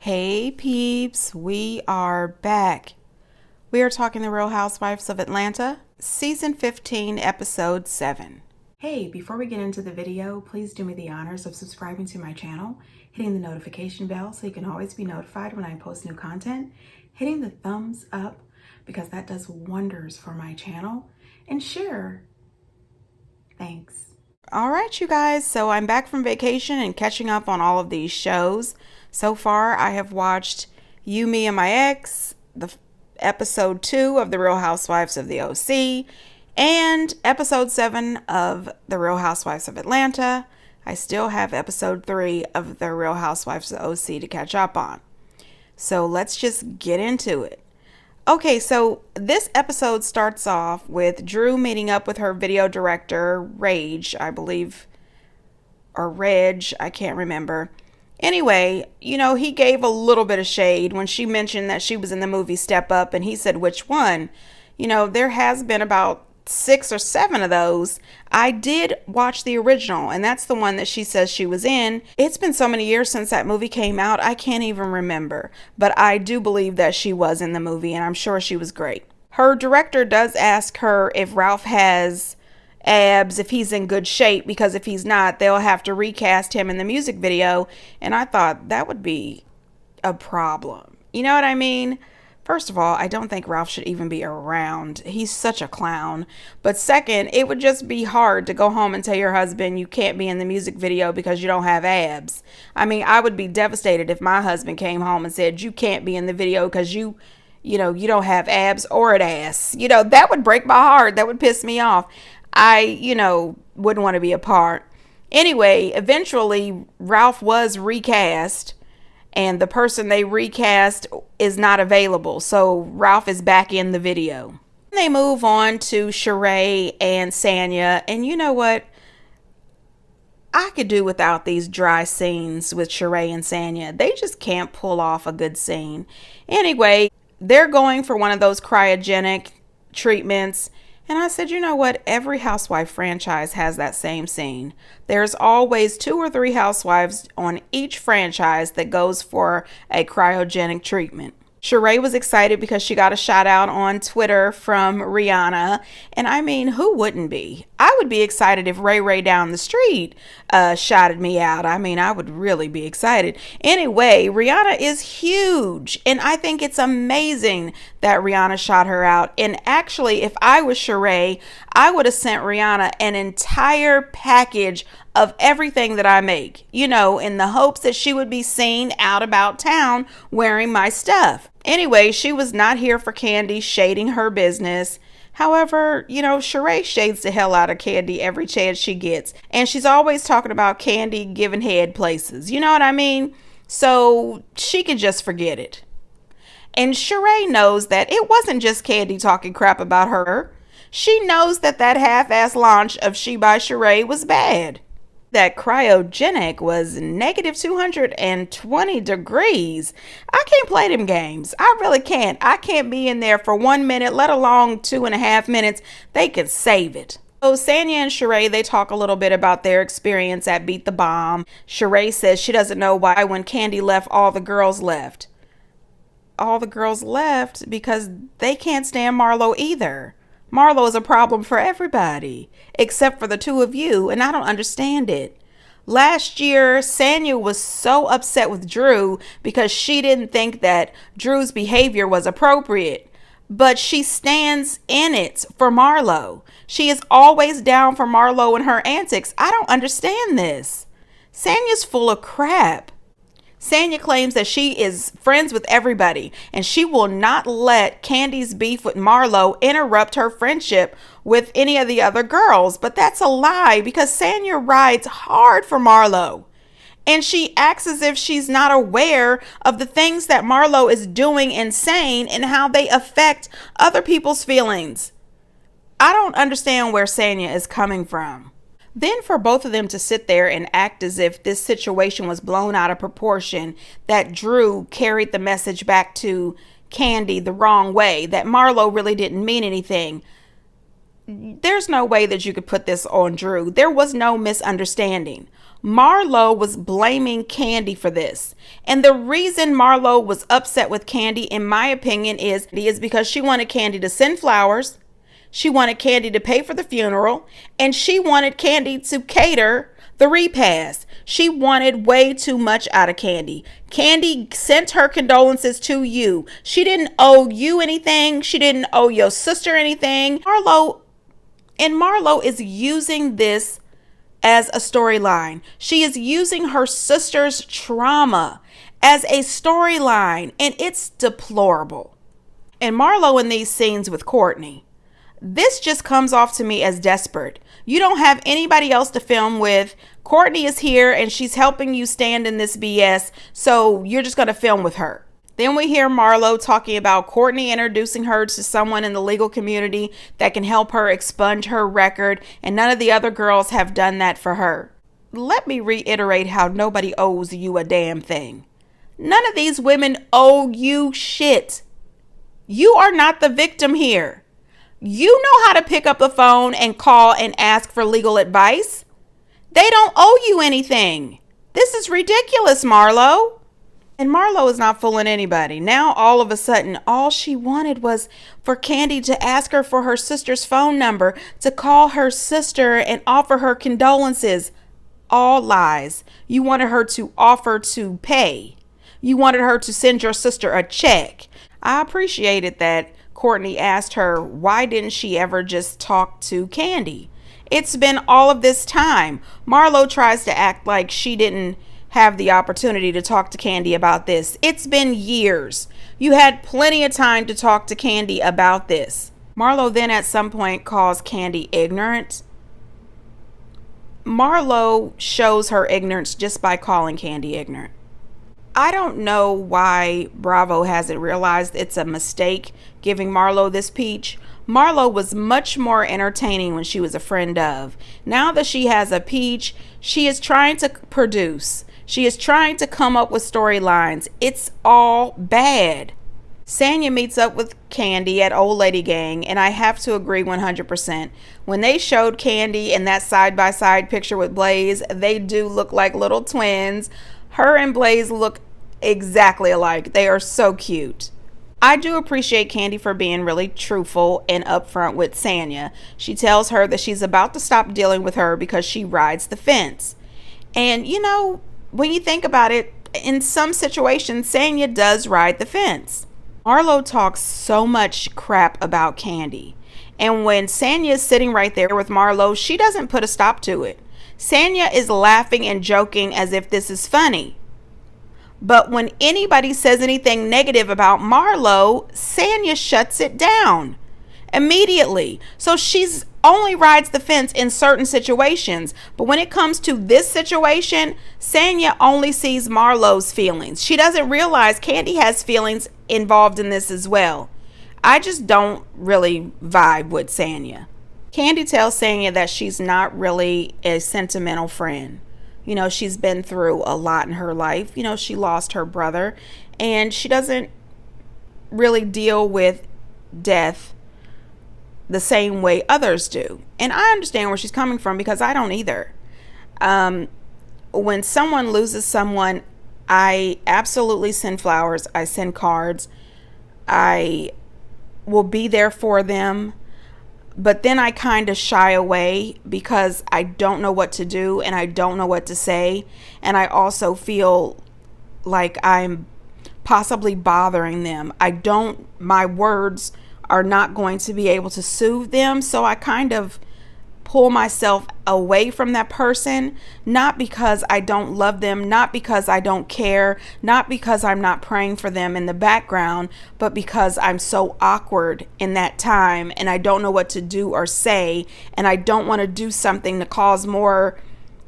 Hey peeps, we are back. We are talking The Real Housewives of Atlanta, Season 15, Episode 7. Hey, before we get into the video, please do me the honors of subscribing to my channel, hitting the notification bell so you can always be notified when I post new content, hitting the thumbs up because that does wonders for my channel, and share. Thanks. All right, you guys, so I'm back from vacation and catching up on all of these shows. So far, I have watched You, Me, and My Ex, the episode 2 of The Real Housewives of the OC, and episode 7 of The Real Housewives of Atlanta. I still have episode 3 of The Real Housewives of the OC to catch up on. So let's just get into it. Okay, so this episode starts off with Drew meeting up with her video director, Rage, I believe, or Reg, I can't remember. Anyway, he gave a little bit of shade when she mentioned that she was in the movie Step Up, and he said, which one? There has been about 6 or 7 of those. I did watch the original, and that's the one that she says she was in. It's been so many years since that movie came out, I can't even remember. But I do believe that she was in the movie, and I'm sure she was great. Her director does ask her if Ralph has abs, if he's in good shape, because if he's not, they'll have to recast him in the music video. And I thought that would be a problem. You know what I mean? First of all, I don't think Ralph should even be around. He's such a clown. But second, it would just be hard to go home and tell your husband you can't be in the music video because you don't have abs. I mean, I would be devastated if my husband came home and said you can't be in the video because you don't have abs or an ass. That would break my heart. That would piss me off. I, wouldn't want to be a part. Anyway, eventually Ralph was recast, and the person they recast is not available. So Ralph is back in the video. They move on to Sheree and Sanya, and you know what? I could do without these dry scenes with Sheree and Sanya. They just can't pull off a good scene. Anyway, they're going for one of those cryogenic treatments. And I said, you know what? Every housewife franchise has that same scene. There's always 2 or 3 housewives on each franchise that goes for a cryogenic treatment. Sheree was excited because she got a shout out on Twitter from Rihanna. And I mean, who wouldn't be? I would be excited if Ray Ray down the street shouted me out. I mean, I would really be excited. Anyway, Rihanna is huge. And I think it's amazing that Rihanna shot her out. And actually, if I was Sheree, I would have sent Rihanna an entire package of everything that I make, in the hopes that she would be seen out about town wearing my stuff. Anyway, she was not here for Kandi shading her business. However, Sheree shades the hell out of Kandi every chance she gets. And she's always talking about Kandi giving head places. You know what I mean? So she can just forget it. And Sheree knows that it wasn't just Kandi talking crap about her. She knows that half-ass launch of She by Sheree was bad. That cryogenic was negative 220 degrees. I can't play them games. I really can't. I can't be in there for 1 minute, let alone 2.5 minutes. They can save it. So Sanya and Sheree, they talk a little bit about their experience at Beat the Bomb. Sheree says she doesn't know why when Kandi left, all the girls left. All the girls left because they can't stand Marlo either. Marlo is a problem for everybody, except for the 2 of you, and I don't understand it. Last year, Sanya was so upset with Drew because she didn't think that Drew's behavior was appropriate, but she stands in it for Marlo. She is always down for Marlo and her antics. I don't understand this. Sanya's full of crap. Sanya claims that she is friends with everybody and she will not let Kandi's beef with Marlo interrupt her friendship with any of the other girls. But that's a lie because Sanya rides hard for Marlo. And she acts as if she's not aware of the things that Marlo is doing and saying and how they affect other people's feelings. I don't understand where Sanya is coming from. Then for both of them to sit there and act as if this situation was blown out of proportion, that Drew carried the message back to Kandi the wrong way, that Marlo really didn't mean anything. There's no way that you could put this on Drew. There was no misunderstanding. Marlo was blaming Candy for this. And the reason Marlo was upset with Candy, in my opinion, is because she wanted Candy to send flowers. She wanted Candy to pay for the funeral. And she wanted Candy to cater the repast. She wanted way too much out of Candy. Candy sent her condolences to you. She didn't owe you anything. She didn't owe your sister anything. Marlo is using this as a storyline. She is using her sister's trauma as a storyline, and it's deplorable. And Marlo in these scenes with Courtney, this just comes off to me as desperate. You don't have anybody else to film with. Courtney is here and she's helping you stand in this BS, so you're just going to film with her. Then we hear Marlo talking about Courtney introducing her to someone in the legal community that can help her expunge her record, and none of the other girls have done that for her. Let me reiterate how nobody owes you a damn thing. None of these women owe you shit. You are not the victim here. You know how to pick up the phone and call and ask for legal advice. They don't owe you anything. This is ridiculous, Marlo. And Marlo is not fooling anybody. Now, all of a sudden, all she wanted was for Candy to ask her for her sister's phone number, to call her sister and offer her condolences. All lies. You wanted her to offer to pay. You wanted her to send your sister a check. I appreciated that Courtney asked her, why didn't she ever just talk to Candy? It's been all of this time. Marlo tries to act like she didn't have the opportunity to talk to Candy about this. It's been years. You had plenty of time to talk to Candy about this. Marlo then at some point calls Candy ignorant. Marlo shows her ignorance just by calling Candy ignorant. I don't know why Bravo hasn't realized it's a mistake giving Marlo this peach. Marlo was much more entertaining when she was a friend of. Now that she has a peach, she is trying to produce. She is trying to come up with storylines. It's all bad. Sanya meets up with Candy at Old Lady Gang, and I have to agree 100%. When they showed Candy in that side-by-side picture with Blaze, they do look like little twins. Her and Blaze look exactly alike. They are so cute. I do appreciate Candy for being really truthful and upfront with Sanya. She tells her that she's about to stop dealing with her because she rides the fence. And you know, when you think about it, in some situations, Sanya does ride the fence. Marlo talks so much crap about Candy. And when Sanya is sitting right there with Marlo, she doesn't put a stop to it. Sanya is laughing and joking as if this is funny. But when anybody says anything negative about Marlo, Sanya shuts it down immediately. So she's only rides the fence in certain situations. But when it comes to this situation, Sanya only sees Marlo's feelings. She doesn't realize Candy has feelings involved in this as well. I just don't really vibe with Sanya. Candy tells Sanya that she's not really a sentimental friend. You know, she's been through a lot in her life. You know, she lost her brother, and she doesn't really deal with death the same way others do. And I understand where she's coming from because I don't either. When someone loses someone, I absolutely send flowers. I send cards. I will be there for them. But then I kind of shy away because I don't know what to do and I don't know what to say. And I also feel like I'm possibly bothering them. My words are not going to be able to soothe them. So I kind of pull myself away from that person, not because I don't love them, not because I don't care, not because I'm not praying for them in the background, but because I'm so awkward in that time and I don't know what to do or say, and I don't want to do something to cause more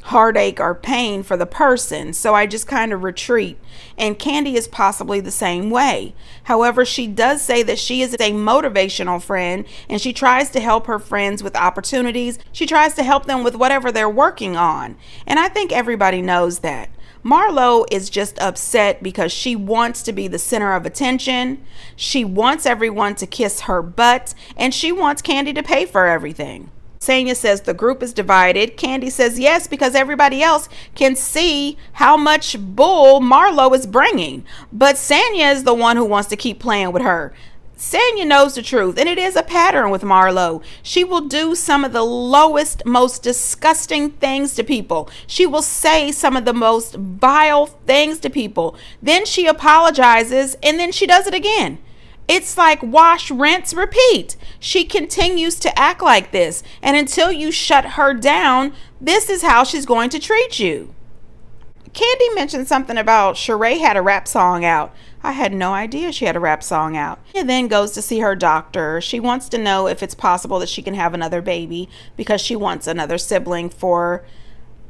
heartache or pain for the person. So I just kind of retreat. And Candy is possibly the same way. However, she does say that she is a motivational friend and she tries to help her friends with opportunities. She tries to help them with whatever they're working on. And I think everybody knows that. Marlo is just upset because she wants to be the center of attention. She wants everyone to kiss her butt, and she wants Candy to pay for everything. Sanya says the group is divided. Kandi says yes, because everybody else can see how much bull Marlo is bringing. But Sanya is the one who wants to keep playing with her. Sanya knows the truth, and it is a pattern with Marlo. She will do some of the lowest, most disgusting things to people. She will say some of the most vile things to people. Then she apologizes, and then she does it again. It's like wash, rinse, repeat. She continues to act like this, and until you shut her down, this is how she's going to treat you. Kandi mentioned something about Sheree had a rap song out. I had no idea she had a rap song out. And then goes to see her doctor. She wants to know if it's possible that she can have another baby because she wants another sibling for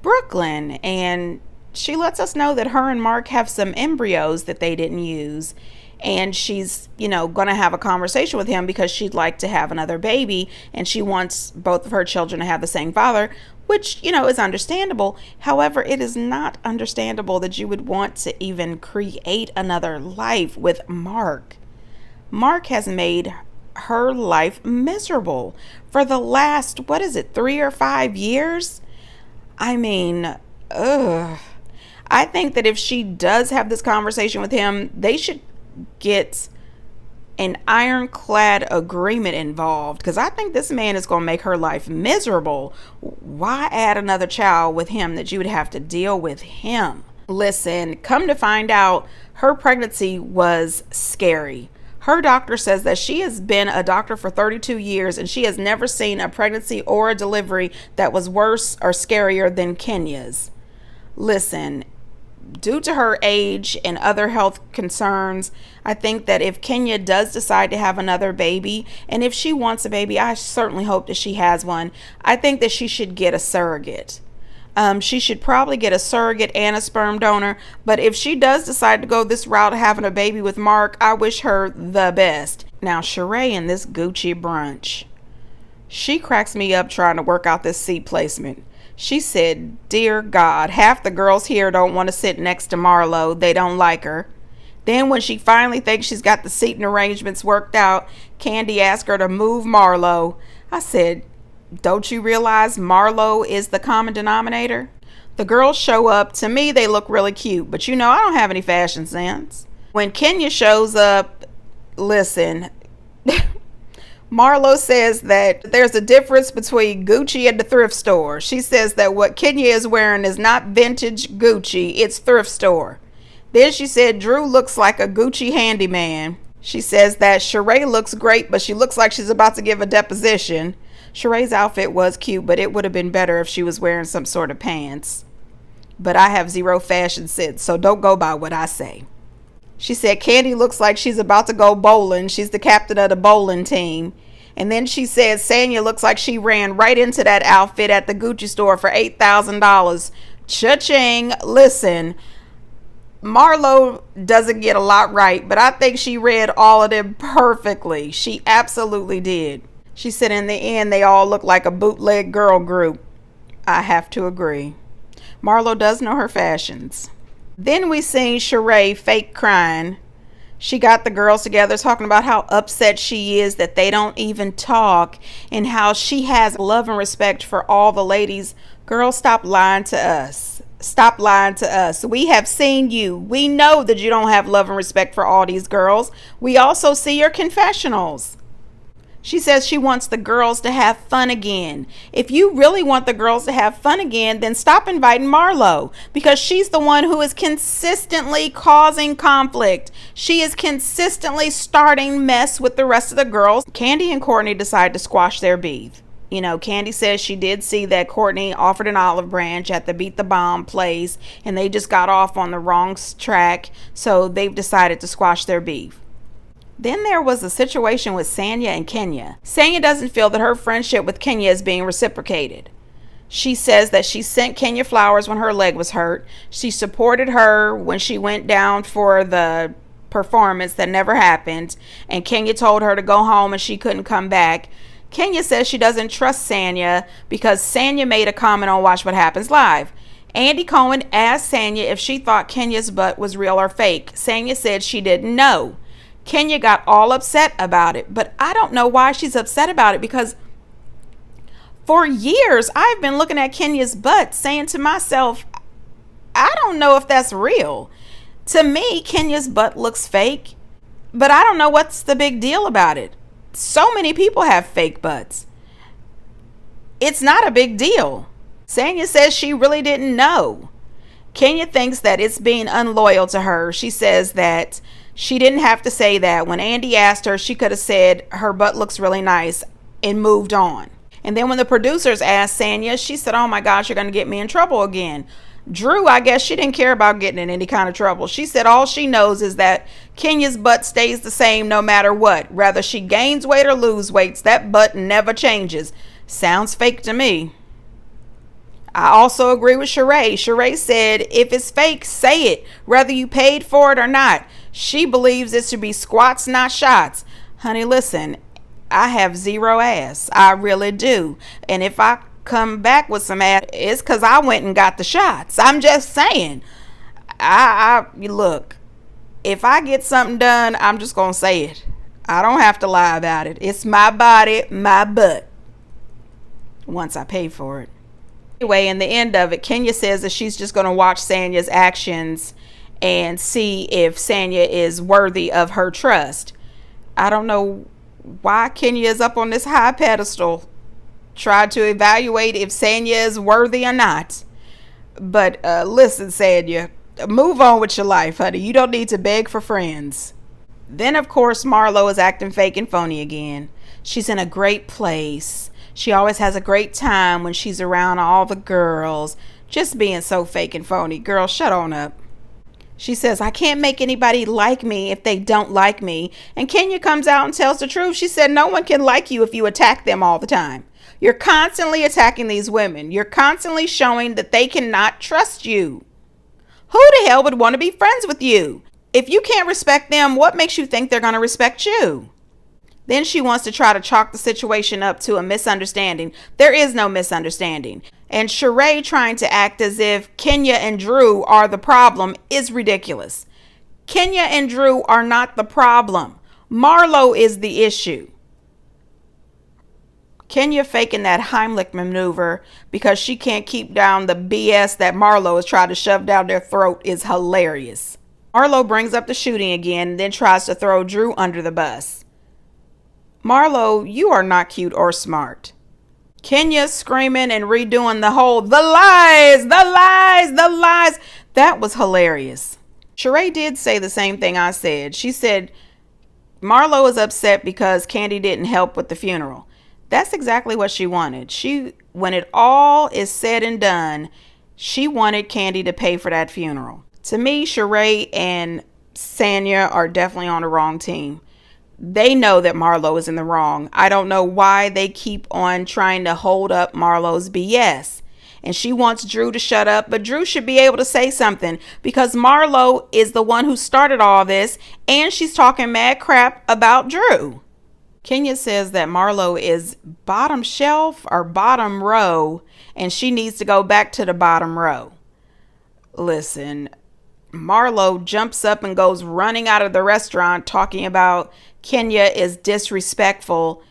Brooklyn. And she lets us know that her and Mark have some embryos that they didn't use. And she's, going to have a conversation with him because she'd like to have another baby. And she wants both of her children to have the same father, which, is understandable. However, it is not understandable that you would want to even create another life with Mark. Mark has made her life miserable for the last, 3 or 5 years? I mean, ugh. I think that if she does have this conversation with him, they should get an ironclad agreement involved, because I think this man is going to make her life miserable. Why add another child with him that you would have to deal with him? Listen, come to find out, her pregnancy was scary. Her doctor says that she has been a doctor for 32 years and she has never seen a pregnancy or a delivery that was worse or scarier than Kenya's. Listen, due to her age and other health concerns, I think that if Kenya does decide to have another baby, and if she wants a baby, I certainly hope that she has one. I think that she should get a surrogate. She should probably get a surrogate and a sperm donor. But if she does decide to go this route of having a baby with Mark, I wish her the best. Now, Sheree in this Gucci brunch, she cracks me up trying to work out this seat placement. She said, "Dear God, half the girls here don't want to sit next to Marlo. They don't like her." Then when she finally thinks she's got the seating arrangements worked out, Kandi asked her to move Marlo. I said, don't you realize Marlo is the common denominator? The girls show up. To me, they look really cute, but I don't have any fashion sense. When Kenya shows up, listen, Marlo says that there's a difference between Gucci and the thrift store. She says that what Kenya is wearing is not vintage Gucci, it's thrift store. Then she said Drew looks like a Gucci handyman. She says that Sheree looks great, but she looks like she's about to give a deposition. Sheree's outfit was cute, but it would have been better if she was wearing some sort of pants. But I have zero fashion sense, so don't go by what I say. She said Kandi looks like she's about to go bowling. She's the captain of the bowling team. And then she said Sanya looks like she ran right into that outfit at the Gucci store for $8,000. Cha-ching. Listen, Marlo doesn't get a lot right, but I think she read all of them perfectly. She absolutely did. She said in the end, they all look like a bootleg girl group. I have to agree. Marlo does know her fashions. Then we seen Sheree fake crying. She got the girls together talking about how upset she is that they don't even talk and how she has love and respect for all the ladies. Girl, stop lying to us. Stop lying to us. We have seen you. We know that you don't have love and respect for all these girls. We also see your confessionals. She says she wants the girls to have fun again. If you really want the girls to have fun again, then stop inviting Marlo, because she's the one who is consistently causing conflict. She is consistently starting mess with the rest of the girls. Kandi and Courtney decide to squash their beef. Kandi says she did see that Courtney offered an olive branch at the Beat the Bomb place, and they just got off on the wrong track, so they've decided to squash their beef. Then there was a situation with Sanya and Kenya. Sanya doesn't feel that her friendship with Kenya is being reciprocated. She says that she sent Kenya flowers when her leg was hurt. She supported her when she went down for the performance that never happened. And Kenya told her to go home and she couldn't come back. Kenya says she doesn't trust Sanya because Sanya made a comment on Watch What Happens Live. Andy Cohen asked Sanya if she thought Kenya's butt was real or fake. Sanya said she didn't know. Kenya got all upset about it, but I don't know why she's upset about it, because For years, I've been looking at Kenya's butt saying to myself, I don't know if that's real. To me, Kenya's butt looks fake, but I don't know what's the big deal about it. So many people have fake butts. It's not a big deal. Sanya says she really didn't know. Kenya thinks that it's being unloyal to her. She says that she didn't have to say that. When Andy asked her, she could have said her butt looks really nice and moved on. And then when the producers asked Sanya, she said, oh my gosh, you're going to get me in trouble again. Drew, I guess she didn't care about getting in any kind of trouble. She said all she knows is that Kenya's butt stays the same no matter what. Whether she gains weight or lose weight, that butt never changes. Sounds fake to me. I also agree with Sheree. Sheree said, if it's fake, say it, whether you paid for it or not. She believes it should be squats, not shots. Honey, listen, I have zero ass. I really do. And if I come back with some ass, it's because I went and got the shots. I'm just saying. Look, if I get something done, I'm just going to say it. I don't have to lie about it. It's my body, my butt. Once I pay for it. Anyway, in the end of it, Kenya says that she's just going to watch Sanya's actions and see if Sanya is worthy of her trust. I don't know why Kenya is up on this high pedestal, try to evaluate if Sanya is worthy or not. But listen, Sanya, move on with your life, honey. You don't need to beg for friends. Then, of course, Marlo is acting fake and phony again. She's in a great place. She always has a great time when she's around all the girls. Just being so fake and phony. Girl, shut on up. She says, I can't make anybody like me if they don't like me. And Kenya comes out and tells the truth. She said, no one can like you if you attack them all the time. You're constantly attacking these women. You're constantly showing that they cannot trust you. Who the hell would want to be friends with you? If you can't respect them, what makes you think they're going to respect you? Then she wants to try to chalk the situation up to a misunderstanding. There is no misunderstanding. And Sheree trying to act as if Kenya and Drew are the problem is ridiculous. Kenya and Drew are not the problem. Marlo is the issue. Kenya faking that Heimlich maneuver because she can't keep down the BS that Marlo is trying to shove down their throat is hilarious. Marlo brings up the shooting again and then tries to throw Drew under the bus. Marlo, you are not cute or smart. Kenya screaming and redoing the whole, the lies, the lies, the lies. That was hilarious. Sheree did say the same thing I said. She said, Marlo is upset because Candy didn't help with the funeral. That's exactly what she wanted. When it all is said and done, she wanted Candy to pay for that funeral. To me, Sheree and Sanya are definitely on the wrong team. They know that Marlo is in the wrong. I don't know why they keep on trying to hold up Marlo's BS. And she wants Drew to shut up, but Drew should be able to say something because Marlo is the one who started all this and she's talking mad crap about Drew. Kenya says that Marlo is bottom shelf or bottom row and she needs to go back to the bottom row. Listen, Marlo jumps up and goes running out of the restaurant talking about Kenya is disrespectful.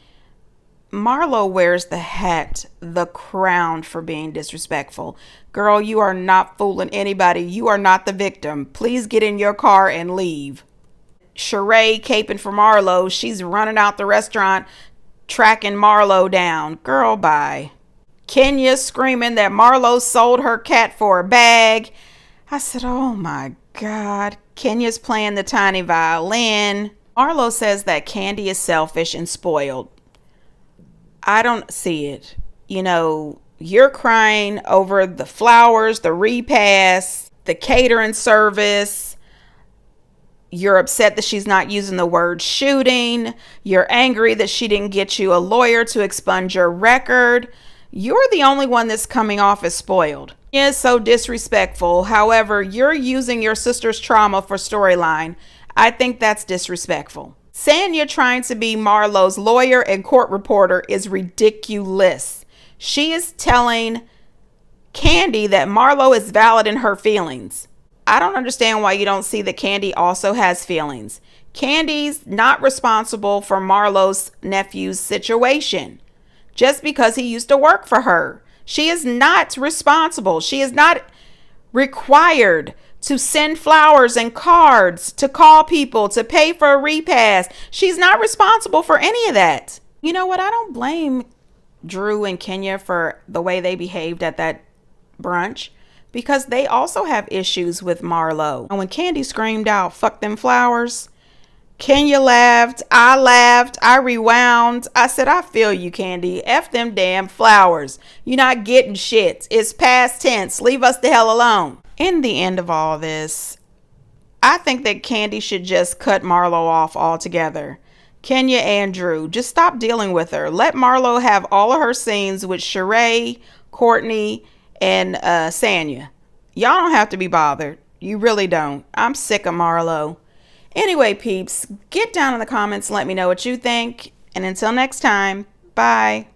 Marlo wears the hat, the crown for being disrespectful. Girl, you are not fooling anybody. You are not the victim. Please get in your car and leave. Sheree caping for Marlo. She's running out the restaurant, tracking Marlo down. Girl, bye. Kenya screaming that Marlo sold her cat for a bag. I said, oh my God. Kenya's playing the tiny violin. Marlo says that Candy is selfish and spoiled. I don't see it. You know, you're crying over the flowers, the repast, the catering service. You're upset that she's not using the word shooting. You're angry that she didn't get you a lawyer to expunge your record. You're the only one that's coming off as spoiled. Is so disrespectful. However, you're using your sister's trauma for storyline. I think that's disrespectful. Sanya trying to be Marlo's lawyer and court reporter is ridiculous. She is telling Candy that Marlo is valid in her feelings. I don't understand why you don't see that Candy also has feelings. Candy's not responsible for Marlo's nephew's situation. just because he used to work for her. She is not responsible. She is not required to send flowers and cards, to call people, to pay for a repast. She's not responsible for any of that. You know what? I don't blame Drew and Kenya for the way they behaved at that brunch, because they also have issues with Marlo. And when Candy screamed out, "Fuck them flowers," Kenya laughed, I rewound. I said, I feel you, Candy. F them damn flowers. You're not getting shit. It's past tense. Leave us the hell alone. In the end of all this, I think that Candy should just cut Marlo off altogether. Kenya and Drew, just stop dealing with her. Let Marlo have all of her scenes with Sheree, Courtney, and Sanya. Y'all don't have to be bothered. You really don't. I'm sick of Marlo. Anyway, peeps, get down in the comments and let me know what you think. And until next time, bye.